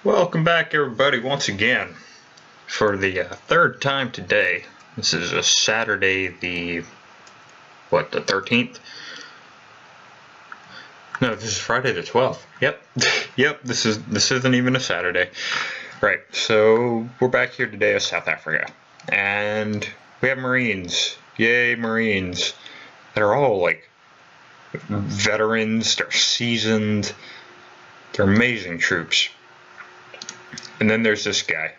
Welcome back, everybody, once again for the third time today. This is a Saturday, the 13th? No, this is Friday the 12th. Yep, yep. This isn't even a Saturday, right? So we're back here today as South Africa, and we have Marines. Yay, Marines! They're all like veterans. They're seasoned. They're amazing troops. And then there's this guy,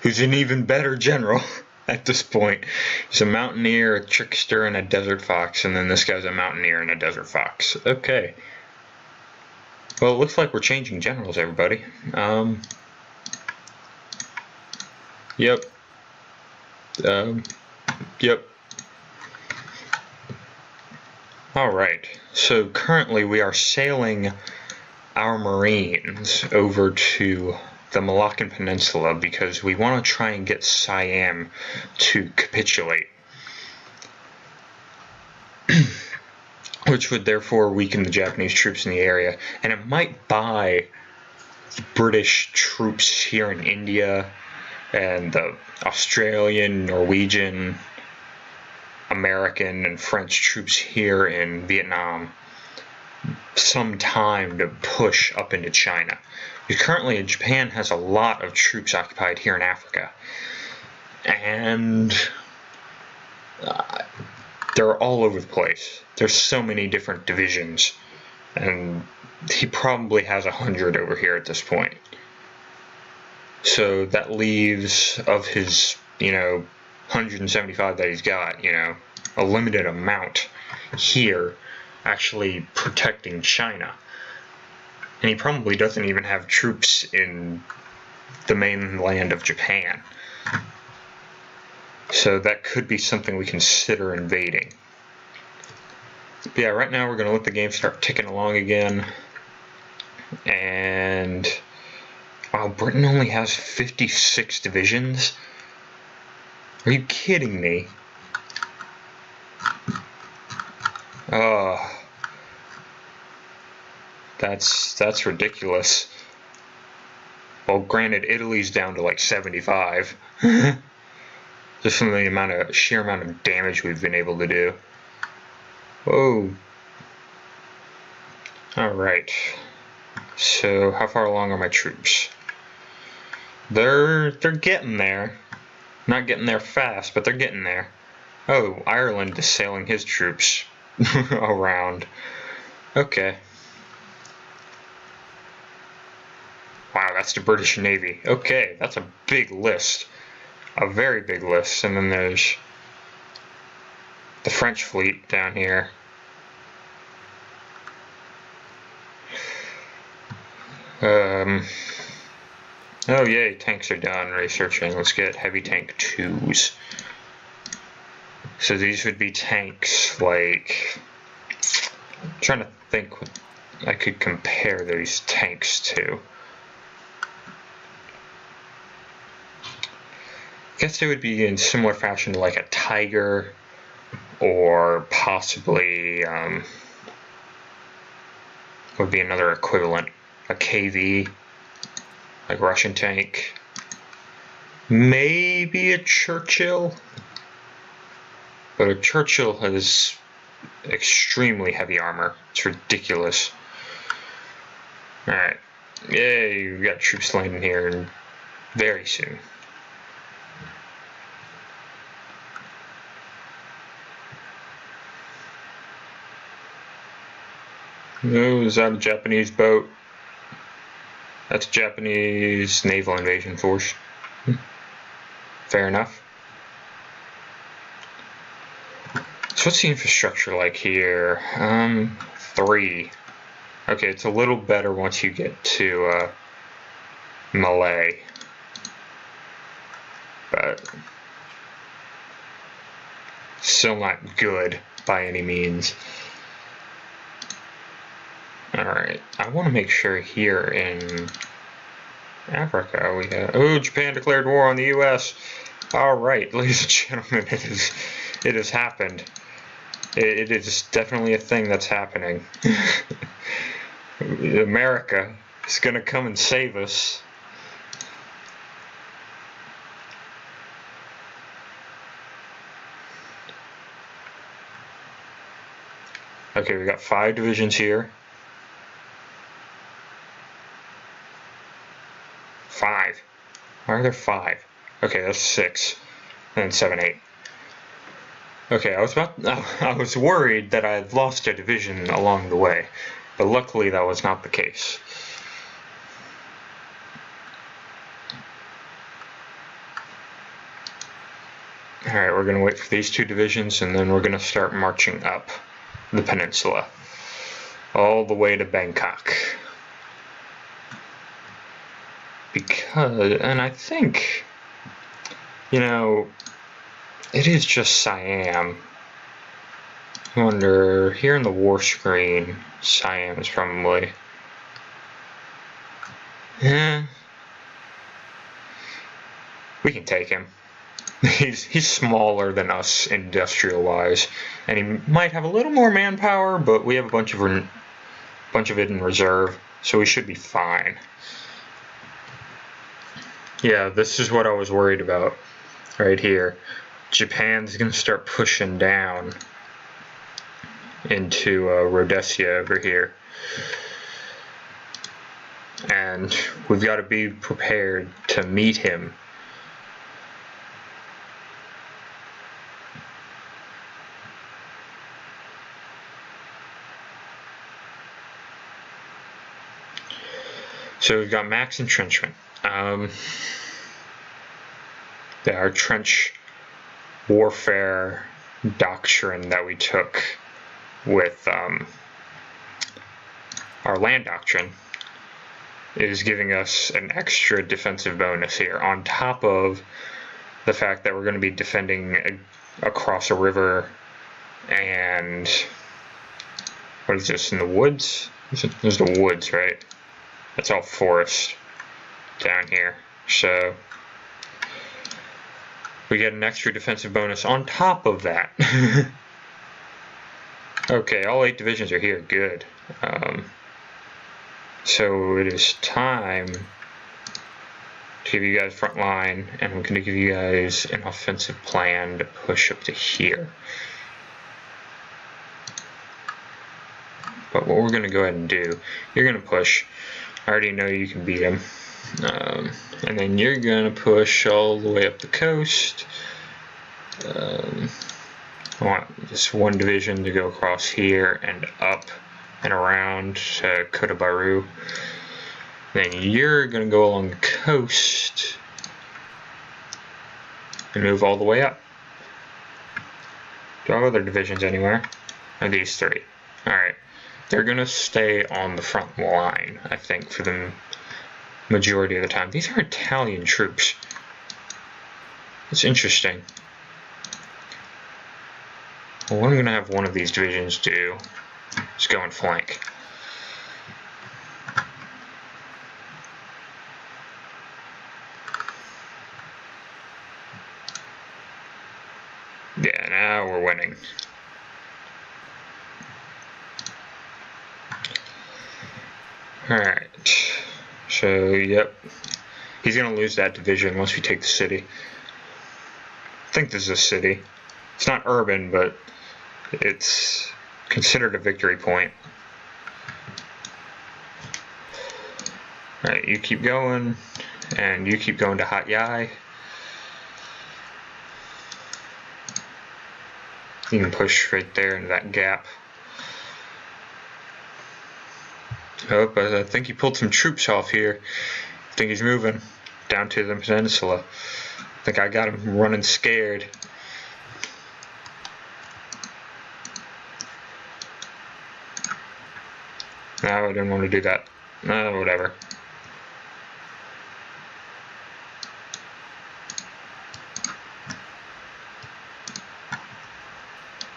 who's an even better general at this point. He's a mountaineer, a trickster, and a desert fox, and then this guy's a mountaineer and a desert fox. Okay. Well, it looks like we're changing generals, everybody. Yep. Yep. Alright, so currently we are sailing our Marines over to the Malaccan Peninsula because we want to try and get Siam to capitulate, which would therefore weaken the Japanese troops in the area, and it might buy British troops here in India and the Australian, Norwegian, American, and French troops here in Vietnam some time to push up into China. Because currently Japan has a lot of troops occupied here in Africa, and they're all over the place. There's so many different divisions, and he probably has 100 over here at this point. So that leaves, of his 175 that he's got, a limited amount here actually protecting China. And he probably doesn't even have troops in the mainland of Japan. So that could be something we consider invading. But yeah, right now we're going to let the game start ticking along again. And wow, Britain only has 56 divisions? Are you kidding me? Oh, that's ridiculous. Well, granted, Italy's down to like 75. Just from the sheer amount of damage we've been able to do. Whoa. Alright. So, how far along are my troops? They're getting there. Not getting there fast, but they're getting there. Oh, Ireland is sailing his troops around. Okay. Wow, that's the British Navy. Okay, that's a big list. A very big list. And then there's the French fleet down here. Oh yay, tanks are done. Researching. Let's get heavy tank 2s. So these would be tanks like, I'm trying to think what I could compare these tanks to. I guess they would be in similar fashion to like a Tiger, or possibly would be another equivalent, a KV, like Russian tank. Maybe a Churchill. But a Churchill has extremely heavy armor. It's ridiculous. Alright. Yay, we've got troops landing here very soon. Oh, is that a Japanese boat? That's a Japanese naval invasion force. Fair enough. So what's the infrastructure like here? 3. Okay, it's a little better once you get to Malay. But still not good by any means. Alright, I want to make sure here in Africa we have... Oh, Japan declared war on the US! Alright, ladies and gentlemen, it has happened. It is definitely a thing that's happening. America is gonna come and save us. Okay, we got 5 divisions here. 5. Why are there 5? Okay, that's 6. And then 7, 8. Okay, I was worried that I had lost a division along the way, but luckily that was not the case. Alright, we're going to wait for these 2 divisions, and then we're going to start marching up the peninsula, all the way to Bangkok. And I think, you know, it is just Siam. I wonder, here in the war screen, Siam is probably... we can take him. He's smaller than us industrial-wise, and he might have a little more manpower, but we have a bunch of it in reserve, so we should be fine. Yeah, this is what I was worried about right here. Japan's gonna start pushing down into Rhodesia over here, and we've got to be prepared to meet him. So we've got max entrenchment. Our trench warfare doctrine that we took with our land doctrine is giving us an extra defensive bonus here, on top of the fact that we're going to be defending across a river. And what is this, in the woods? There's the woods, right? That's all forest down here. So we get an extra defensive bonus on top of that. Okay, all 8 divisions are here. Good. So it is time to give you guys front line, and I'm going to give you guys an offensive plan to push up to here. But what we're going to go ahead and do, you're going to push. I already know you can beat him. And then you're going to push all the way up the coast. I want this 1 division to go across here and up and around to Kota Baru. Then you're going to go along the coast and move all the way up. Do I have other divisions anywhere? Or these 3? Alright. They're going to stay on the front line, I think, for the majority of the time. These are Italian troops. It's interesting. Well, what I'm going to have one of these divisions do is go and flank. Yeah, now we're winning. Alright, so yep, he's going to lose that division once we take the city. I think this is a city. It's not urban, but it's considered a victory point. Alright, you keep going, and you keep going to Hat Yai. You can push right there into that gap. Oh, but I think he pulled some troops off here. I think he's moving down to the peninsula. I think I got him running scared. No, I didn't want to do that. No, whatever.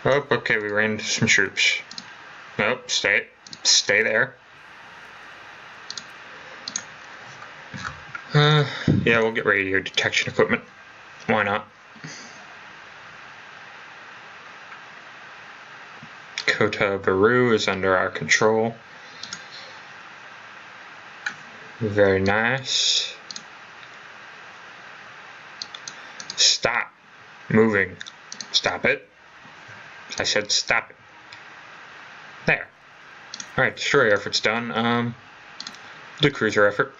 Oh, okay, we ran into some troops. Nope, stay there. Yeah, we'll get radio detection equipment. Why not? Kota Baru is under our control. Very nice. Stop moving. Stop it. I said stop it. There. Alright, destroyer effort's done. The cruiser effort.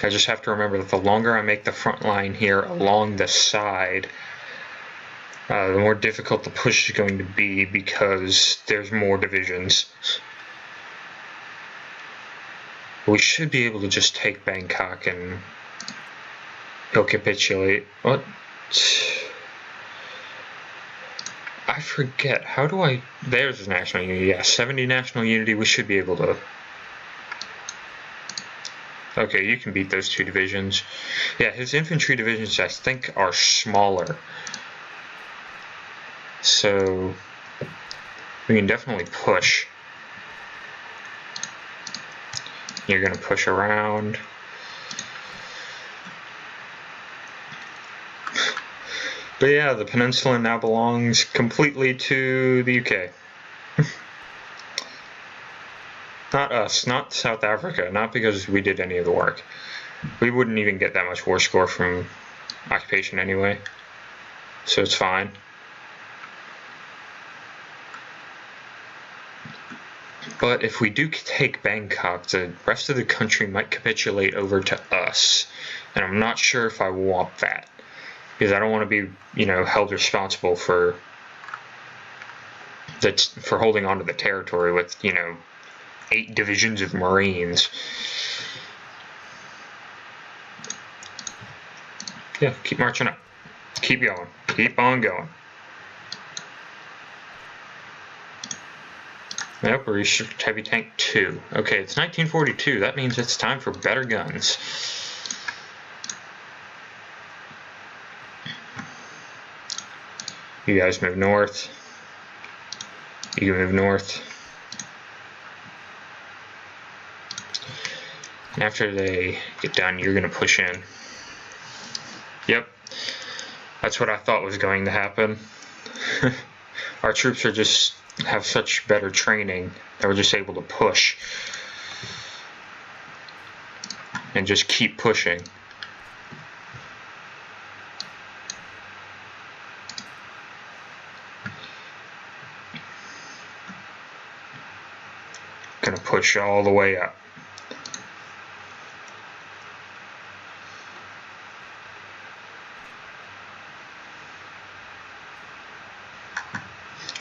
I just have to remember that the longer I make the front line here along the side, the more difficult the push is going to be because there's more divisions. We should be able to just take Bangkok and he'll capitulate. What? I forget. How do I... There's his national unity. Yeah, 70 national unity. We should be able to... Okay, you can beat those two divisions. Yeah, his infantry divisions, I think, are smaller. So, we can definitely push. You're going to push around. But yeah, the peninsula now belongs completely to the UK. Not us, not South Africa, not because we did any of the work. We wouldn't even get that much war score from occupation anyway, so it's fine. But if we do take Bangkok, the rest of the country might capitulate over to us, and I'm not sure if I want that, because I don't want to be, you know, held responsible for holding on to the territory with, you know, 8 divisions of Marines. Yeah, keep marching up. Keep going. Keep on going. Nope, we reached heavy tank 2. Okay, it's 1942. That means it's time for better guns. You guys move north. You can move north. And after they get done, you're going to push in. Yep. That's what I thought was going to happen. Our troops are just have such better training that we're just able to push. And just keep pushing. Gonna push all the way up.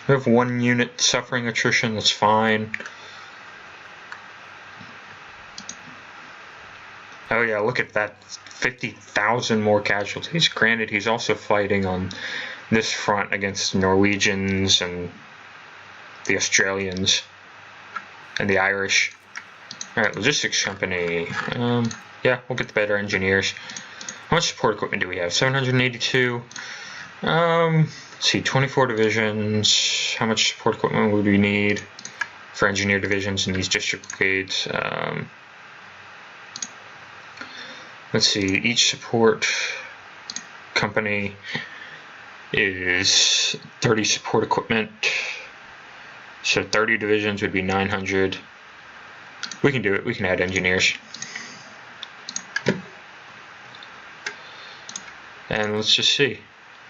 We have 1 unit suffering attrition, that's fine. Oh yeah, look at that, 50,000 more casualties. Granted, he's also fighting on this front against the Norwegians and the Australians and the Irish. Alright, logistics company. Yeah, we'll get the better engineers. How much support equipment do we have? 782. Let's see, 24 divisions. How much support equipment would we need for engineer divisions in these district brigades? Let's see, each support company is 30 support equipment. So 30 divisions would be 900. We can do it, we can add engineers. And let's just see.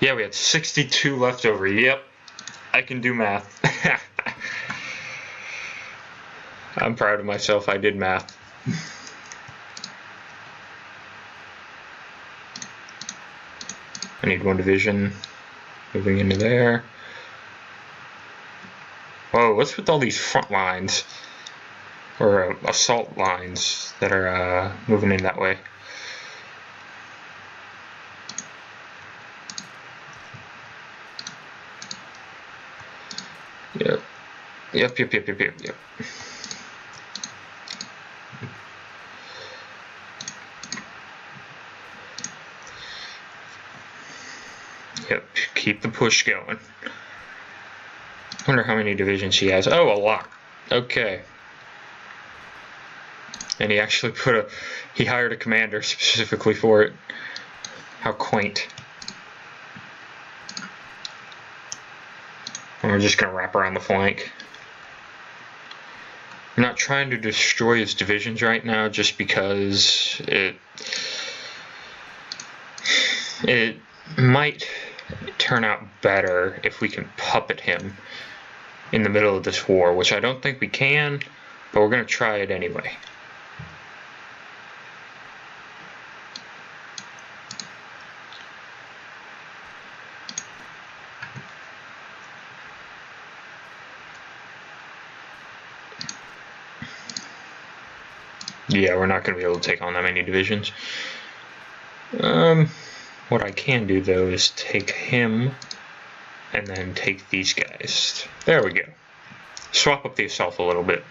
Yeah, we had 62 left over. Yep, I can do math. I'm proud of myself, I did math. I need 1 division moving into there. Whoa, what's with all these front lines? Or assault lines that are moving in that way? Yep. Yep. Yep, keep the push going. Wonder how many divisions he has. Oh, a lot. Okay. And he actually he hired a commander specifically for it. How quaint. And we're just going to wrap around the flank. I'm not trying to destroy his divisions right now just because it might turn out better if we can puppet him in the middle of this war, which I don't think we can, but we're going to try it anyway. Yeah, we're not going to be able to take on that many divisions. What I can do, though, is take him and then take these guys. There we go. Swap up the assault a little bit.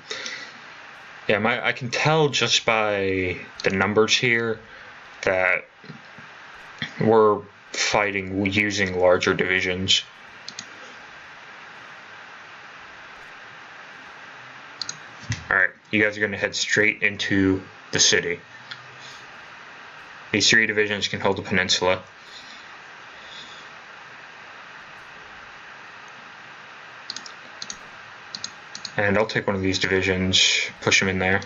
Yeah, I can tell just by the numbers here that we're fighting using larger divisions. Alright, you guys are going to head straight into the city. These 3 divisions can hold the peninsula. And I'll take one of these divisions, push them in there.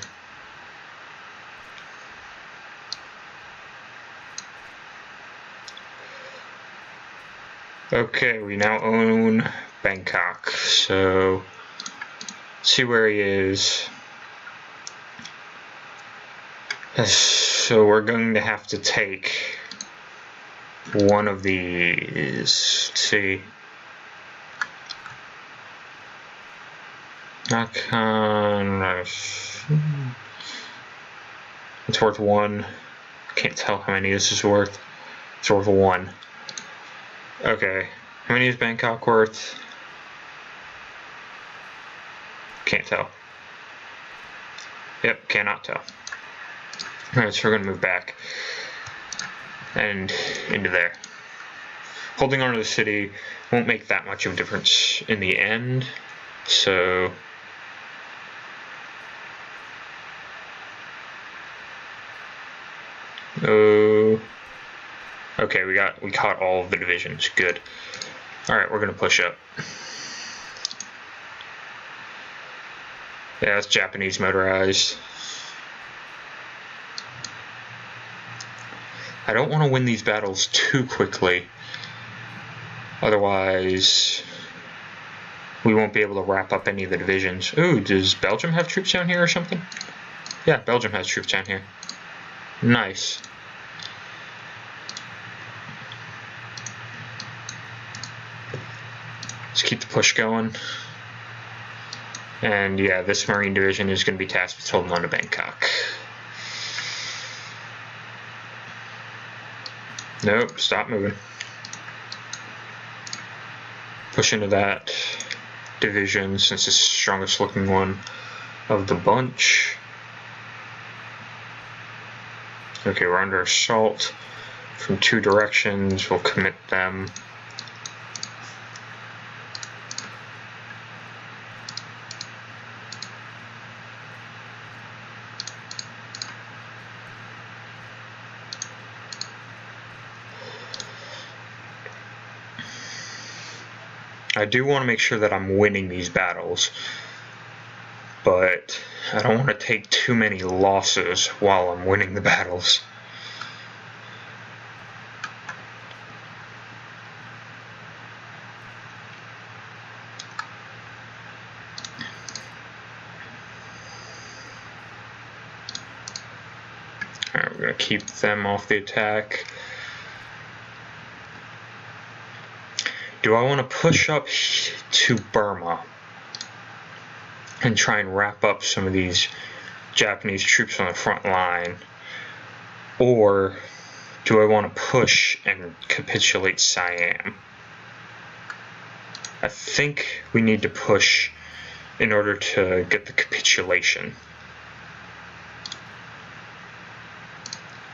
Okay, we now own Bangkok, so let's see where he is. So we're going to have to take one of these. Let's see. It's worth 1. Can't tell how many this is worth. It's worth 1. Okay. How many is Bangkok worth? Can't tell. Yep, cannot tell. Alright, so we're going to move back and into there. Holding on to the city won't make that much of a difference in the end, so okay, we caught all of the divisions. Good. Alright, we're going to push up. Yeah, it's Japanese motorized. I don't want to win these battles too quickly, otherwise we won't be able to wrap up any of the divisions. Ooh, does Belgium have troops down here or something? Yeah, Belgium has troops down here. Nice. Let's keep the push going. And yeah, this Marine division is going to be tasked with holding on to Bangkok. Nope, stop moving. Push into that division since it's the strongest looking one of the bunch. Okay, we're under assault from 2 directions. We'll commit them. I do want to make sure that I'm winning these battles, but I don't want to take too many losses while I'm winning the battles. Alright, we're going to keep them off the attack. Do I want to push up to Burma and try and wrap up some of these Japanese troops on the front line? Or do I want to push and capitulate Siam? I think we need to push in order to get the capitulation.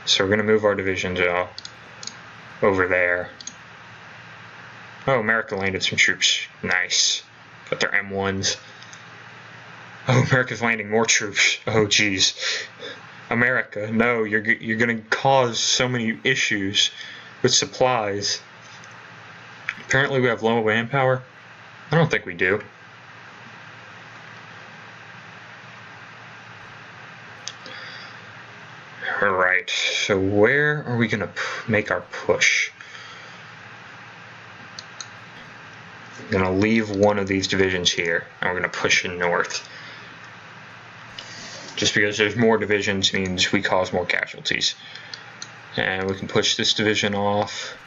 So we're going to move our divisions out over there. Oh, America landed some troops. Nice. Got their M1s. Oh, America's landing more troops. Oh, geez. America, no, you're going to cause so many issues with supplies. Apparently we have low manpower. I don't think we do. Alright, so where are we going to make our push? I'm going to leave one of these divisions here, and we're going to push in north. Just because there's more divisions means we cause more casualties. And we can push this division off.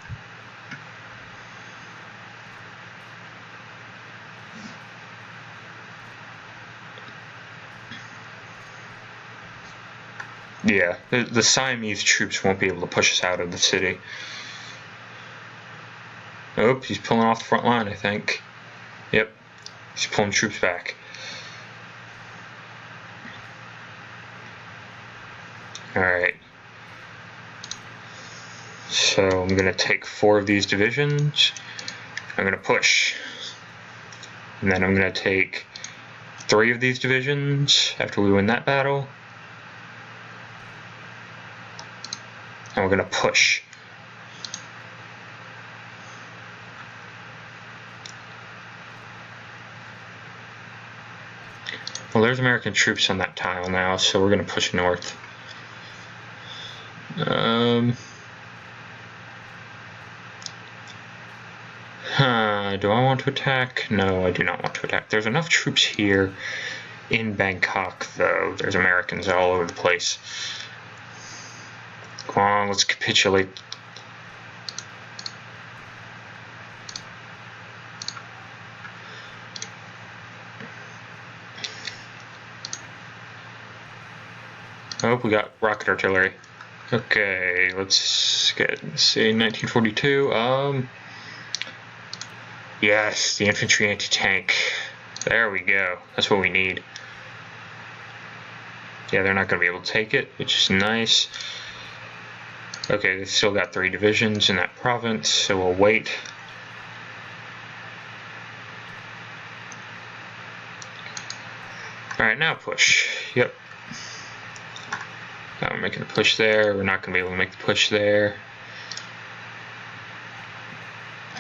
Yeah, the Siamese troops won't be able to push us out of the city. Oh, he's pulling off the front line, I think. Yep, he's pulling troops back. Alright. So I'm going to take 4 of these divisions. I'm going to push. And then I'm going to take 3 of these divisions after we win that battle. And we're going to push. Well, there's American troops on that tile now, so we're going to push north. Do I want to attack? No, I do not want to attack. There's enough troops here in Bangkok, though. There's Americans all over the place. Come on, let's capitulate. Oh, we got rocket artillery. Okay, let's see, 1942. Yes, the infantry anti-tank. There we go. That's what we need. Yeah, they're not going to be able to take it, which is nice. Okay, they've still got 3 divisions in that province, so we'll wait. Alright, now push. Yep. Now we're making a push there. We're not going to be able to make the push there.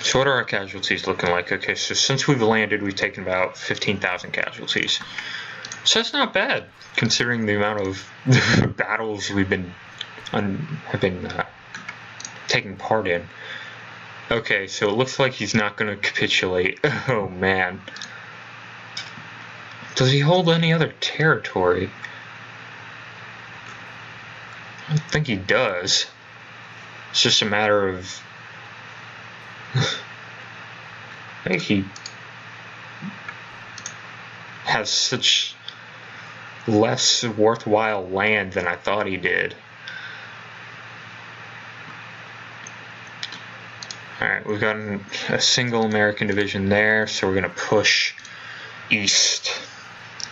So what are our casualties looking like? Okay, so since we've landed, we've taken about 15,000 casualties. So that's not bad, considering the amount of battles we've been taking part in. Okay, so it looks like he's not going to capitulate. Oh man. Does he hold any other territory? I don't think he does. It's just a matter of... I think he has such less worthwhile land than I thought he did. Alright, we've got a single American division there, so we're going to push east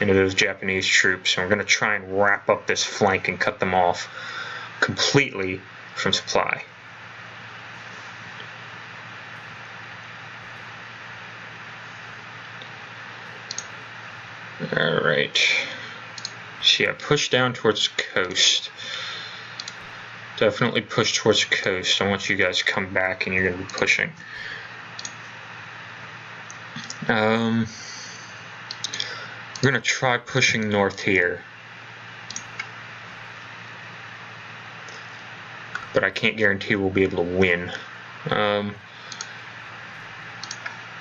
into those Japanese troops, and we're going to try and wrap up this flank and cut them off completely from supply. Alright, so yeah, push down towards the coast. Definitely push towards the coast. I want you guys to come back and you're going to be pushing. We're going to try pushing north here. But I can't guarantee we'll be able to win.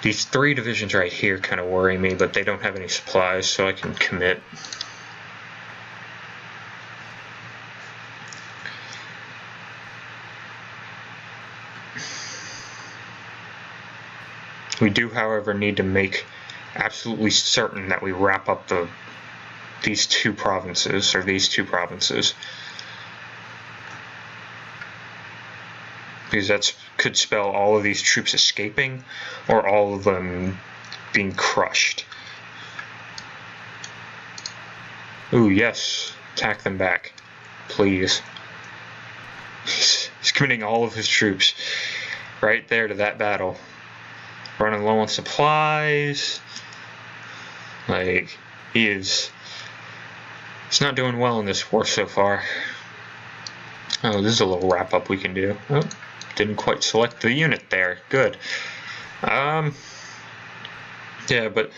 These 3 divisions right here kind of worry me, but they don't have any supplies, so I can commit. We do, however, need to make absolutely certain that we wrap up these two provinces. Because that could spell all of these troops escaping, or all of them being crushed. Ooh, yes. Attack them back. Please. He's committing all of his troops right there to that battle. Running low on supplies. Like, he's not doing well in this war so far. Oh, this is a little wrap-up we can do. Oh, didn't quite select the unit there. Good. Yeah, but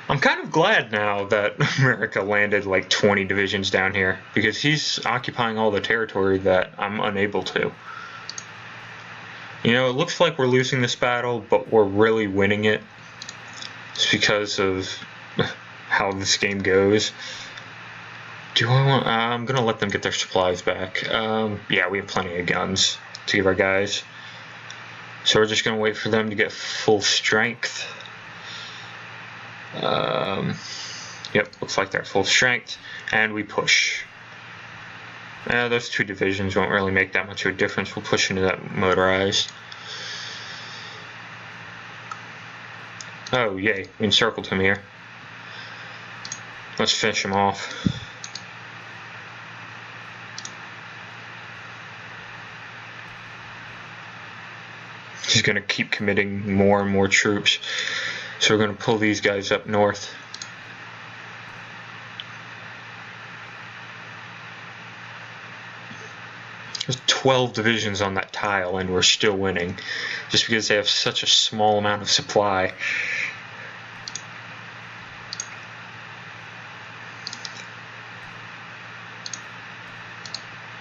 I'm kind of glad now that America landed like 20 divisions down here, because he's occupying all the territory that I'm unable to. You know, it looks like we're losing this battle, but we're really winning it. It's because of how this game goes. Do I want... I'm going to let them get their supplies back. Yeah, we have plenty of guns to give our guys. So we're just going to wait for them to get full strength. Yep, looks like they're full strength. And we push. Those two divisions won't really make that much of a difference. We'll push into that motorized. Oh, yay. We encircled him here. Let's finish him off. He's going to keep committing more and more troops. So we're going to pull these guys up north. There's 12 divisions on that tile and we're still winning. Just because they have such a small amount of supply.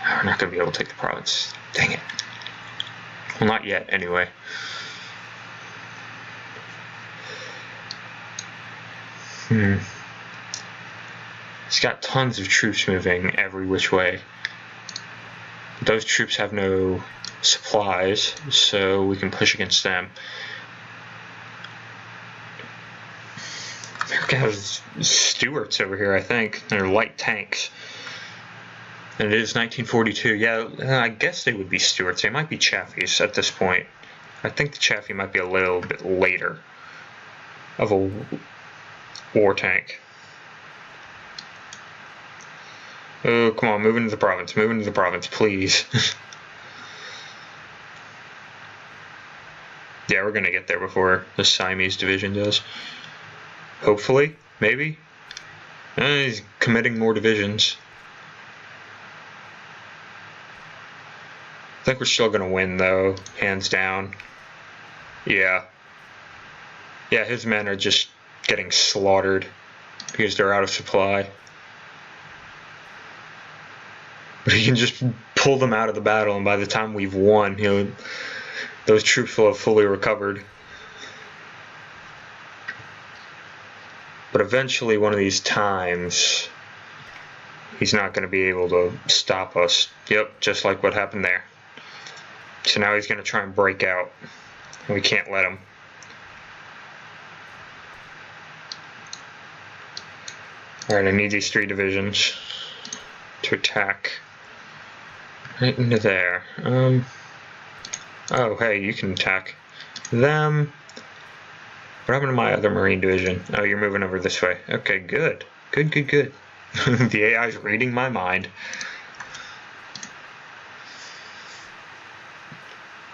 We're not going to be able to take the province. Dang it. Well, not yet, anyway. He's got tons of troops moving every which way. Those troops have no supplies, so we can push against them. America has Stuarts over here, I think. They're light tanks. And it is 1942. Yeah, I guess they would be Stuarts. They might be Chaffies at this point. I think the Chaffee might be a little bit later of a war tank. Oh, come on, move into the province. Move into the province, please. Yeah, we're going to get there before the Siamese division does. Hopefully, maybe. He's committing more divisions. I think we're still going to win, though, hands down. Yeah. Yeah, his men are just getting slaughtered because they're out of supply. But he can just pull them out of the battle, and by the time we've won, those troops will have fully recovered. But eventually, one of these times, he's not going to be able to stop us. Yep, just like what happened there. So now he's going to try and break out. And we can't let him. Alright, I need these 3 divisions to attack. Right into there. Oh, hey, you can attack them. What happened to my other Marine division? Oh, you're moving over this way. Okay, good. Good, good, good. The AI's reading my mind.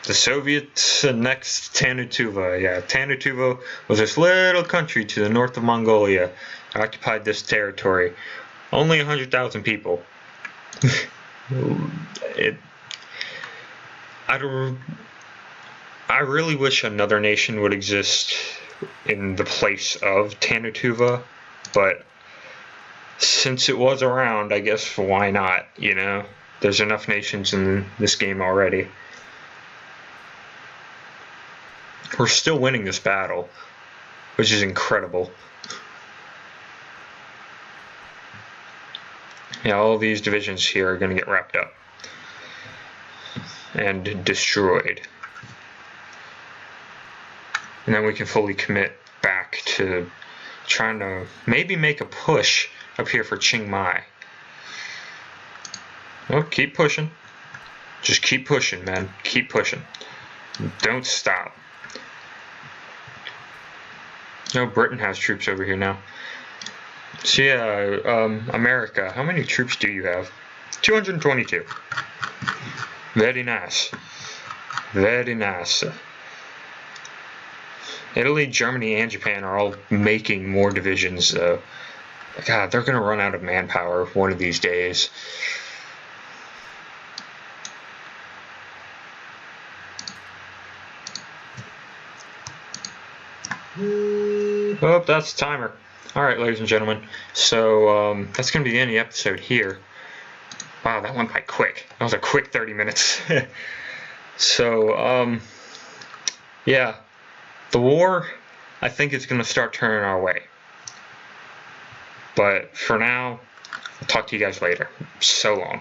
The Soviets annexed Tannu-Tuva. Yeah, Tannu-Tuva was this little country to the north of Mongolia. Occupied this territory. Only 100,000 people. I really wish another nation would exist in the place of Tannu-Tuva, but since it was around, I guess why not, you know? There's enough nations in this game already. We're still winning this battle, which is incredible. Yeah, all these divisions here are going to get wrapped up and destroyed. And then we can fully commit back to trying to maybe make a push up here for Chiang Mai. Oh, keep pushing. Just keep pushing, man. Keep pushing. Don't stop. No, Britain has troops over here now. So yeah, America, how many troops do you have? 222. Very nice. Very nice. Italy, Germany, and Japan are all making more divisions, though. God, they're going to run out of manpower one of these days. Oh, that's the timer. Alright, ladies and gentlemen. So, that's going to be the end of the episode here. Wow, that went by quick. That was a quick 30 minutes. So, yeah. The war, I think, is going to start turning our way. But for now, I'll talk to you guys later. So long.